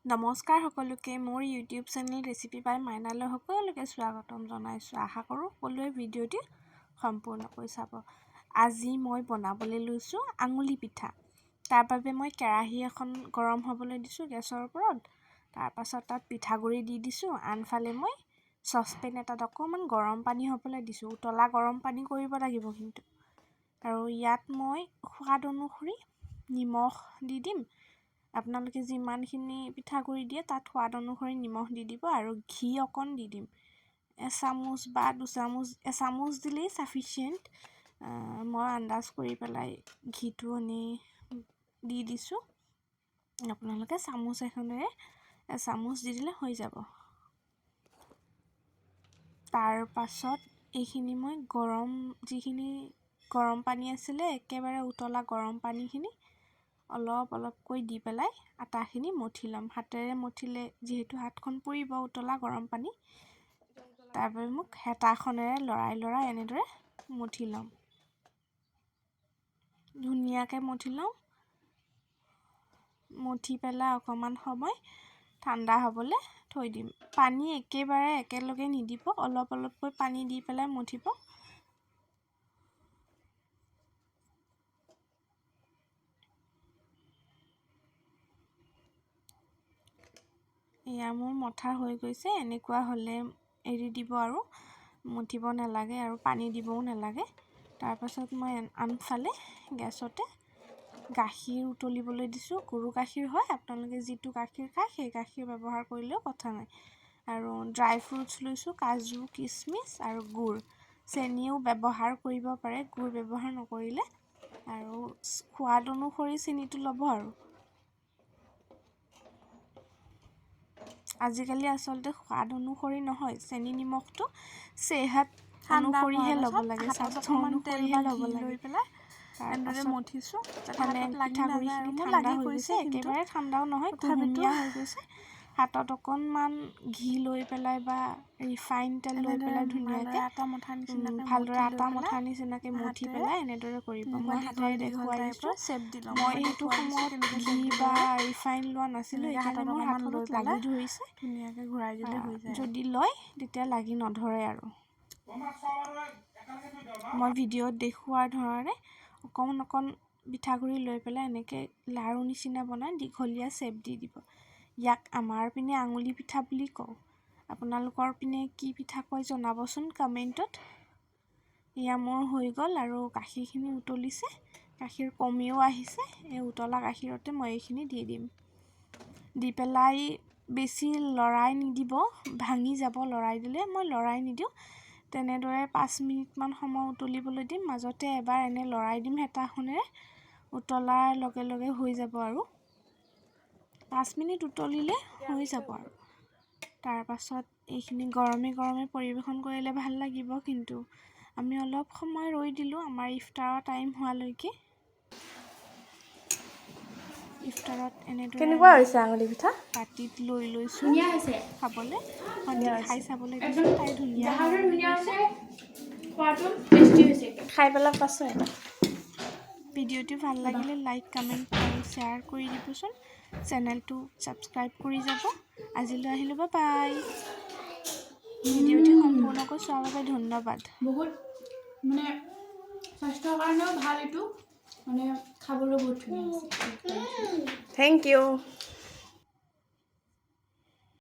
নমস্কাৰ সকলোকে মোৰ ইউটিউব চেনেল ৰেচিপি বাই মাইনালৈ সকলোকে স্বাগতম জনাইছোঁ। আশা কৰোঁ সকলোৱে ভিডিঅ'টি সম্পূৰ্ণকৈ চাব। আজি মই বনাবলৈ লৈছোঁ আঙুলি পিঠা। তাৰ বাবে মই কেৰাহী এখন গৰম হ'বলৈ দিছোঁ গেছৰ ওপৰত। তাৰপাছত তাত পিঠাগুড়ি দি দিছোঁ। আনফালে মই চচপেন এটাত অকণমান গৰম পানী হ'বলৈ দিছোঁ। উতলা গৰম পানী কৰিব লাগিব কিন্তু। আৰু ইয়াত মই সোৱাদ অনুসৰি নিমখ দি দিম। আপোনালোকে যিমানখিনি পিঠাগুড়ি দিয়ে তাত সোৱাদ অনুসৰি নিমখ দি দিব আৰু ঘি অকণ দি দিম। এচামুচ বা এচামুচ দিলেই চাফিচিয়েণ্ট। মই আন্দাজ কৰি পেলাই ঘিটো দি দিছোঁ। আপোনালোকে চামুচ এখনেৰে এচামুচ দি দিলে হৈ যাব। তাৰ পাছত এইখিনি মই যিখিনি গৰম পানী আছিলে একেবাৰে উতলা গৰম পানীখিনি অলপকৈ দি পেলাই আটাখিনি মঠি ল'ম। হাতেৰে মঠিলে যিহেতু হাতখন পুৰিব উতলা গৰম পানী, তাৰ বাবে মোক হেতাখনেৰে লৰাই এনেদৰে মঠি ল'ম। ধুনীয়াকৈ মঠি ল'ম। মঠি পেলাই অকণমান সময় ঠাণ্ডা হ'বলৈ থৈ দিম। পানী একেবাৰে একেলগে নিদিব, অলপকৈ পানী দি পেলাই মঠিব। এয়া মোৰ মঠা হৈ গৈছে। এনেকুৱা হ'লে এৰি দিব আৰু মঠিব নালাগে আৰু পানী দিবও নালাগে। তাৰপাছত মই আনফালে গেছতে গাখীৰ উতলিবলৈ দিছোঁ। গৰু গাখীৰ হয়, আপোনালোকে যিটো গাখীৰ খায় সেই গাখীৰ ব্যৱহাৰ কৰিলেও কথা নাই। আৰু ড্ৰাই ফ্ৰুটছ লৈছোঁ, কাজু, কিচমিচ আৰু গুড়। চেনিও ব্যৱহাৰ কৰিব পাৰে, গুড় ব্যৱহাৰ নকৰিলে। আৰু সোৱাদ অনুসৰি চেনিটো ল'ব আৰু। আজিকালি আচলতে সোৱাদ অনুসৰি নহয়, চেনি নিমখটো চেহাত অনুসৰিহে ল'ব লাগে, স্বাস্থ্য অনুসৰিহে ল'ব লাগে। এনেদৰে মঠিছোঁ। পিঠাগুড়িখিনি ঠাণ্ডা হৈ গৈছে, একেবাৰে ঠাণ্ডাও নহয়, কুহুমীয়া হৈ গৈছে। হাতত অকণমান ঘি লৈ পেলাই বা ৰিফাইন তেল লৈ পেলাই ধুনীয়াকৈ ভালদৰে আটা মঠাৰ নিচিনাকৈ মঠি পেলাই এনেদৰে কৰিব। মই হাতেৰে দেখুৱাই দিছোঁ। মই সেইটো সময়ত ঘি বা ৰিফাইন লোৱা নাছিলোঁ, সেইকাৰণে মোৰ হাতত লাগি ধৰিছে। ধুনীয়াকৈ ঘূৰাই দিলে হৈ যায়। যদি লয় তেতিয়া লাগি নধৰে আৰু। মই ভিডিঅ'ত দেখুওৱাৰ ধৰণে অকণ পিঠাগুড়ি লৈ পেলাই এনেকৈ লাৰু নিচিনা বনাই দীঘলীয়া চেপ দি দিব। ইয়াক আমাৰ পিনে আঙুলি পিঠা বুলি কওঁ। আপোনালোকৰ পিনে কি পিঠা কয় জনাবচোন কমেণ্টত। এয়া মোৰ হৈ গ'ল আৰু গাখীৰখিনি উতলিছে, গাখীৰ কমিও আহিছে। এই উতলা গাখীৰতে মই এইখিনি দি দিম। দি পেলাই বেছি লৰাই নিদিব, ভাঙি যাব লৰাই দিলে। মই লৰাই নিদিওঁ। তেনেদৰে 5 মিনিটমান সময় উতলিবলৈ দিম। মাজতে এবাৰ এনে লৰাই দিম হেতাখনেৰে। উতলাৰ লগে লগে হৈ যাব আৰু 5 মিনিট উতলিলে হৈ যাব আৰু। তাৰপাছত এইখিনি গৰমে পৰিৱেশন কৰিলে ভাল লাগিব। কিন্তু আমি অলপ সময় ৰৈ দিলোঁ আমাৰ ইফতাৰৰ টাইম হোৱালৈকে। ইফতাৰত এনেদৰে কেনেকুৱা হৈছে আঙুলি পিঠা? পাতিত লৈ লৈছোঁ খাবলৈ। ভণ্টিক খাই চাবলৈ দিছোঁ, তাই ধুনীয়া হৈছে। খাই পেলাই পাইছোঁ। ভিডিঅ'টো ভাল লাগিলে লাইক, কমেণ্ট আৰু শ্বেয়াৰ কৰি দিবচোন। চেনেলটো ছাবস্ক্ৰাইব কৰি যাব। আজিলৈ আহিলোঁ, বাই। ভিডিঅ'টি সম্পূৰ্ণকৈ চোৱাৰ বাবে ধন্যবাদ। বহুত স্বাস্থ্যৰ কাৰণেও ভাল, এইটো খাবলৈ বহুত ধুনীয়া। Thank U.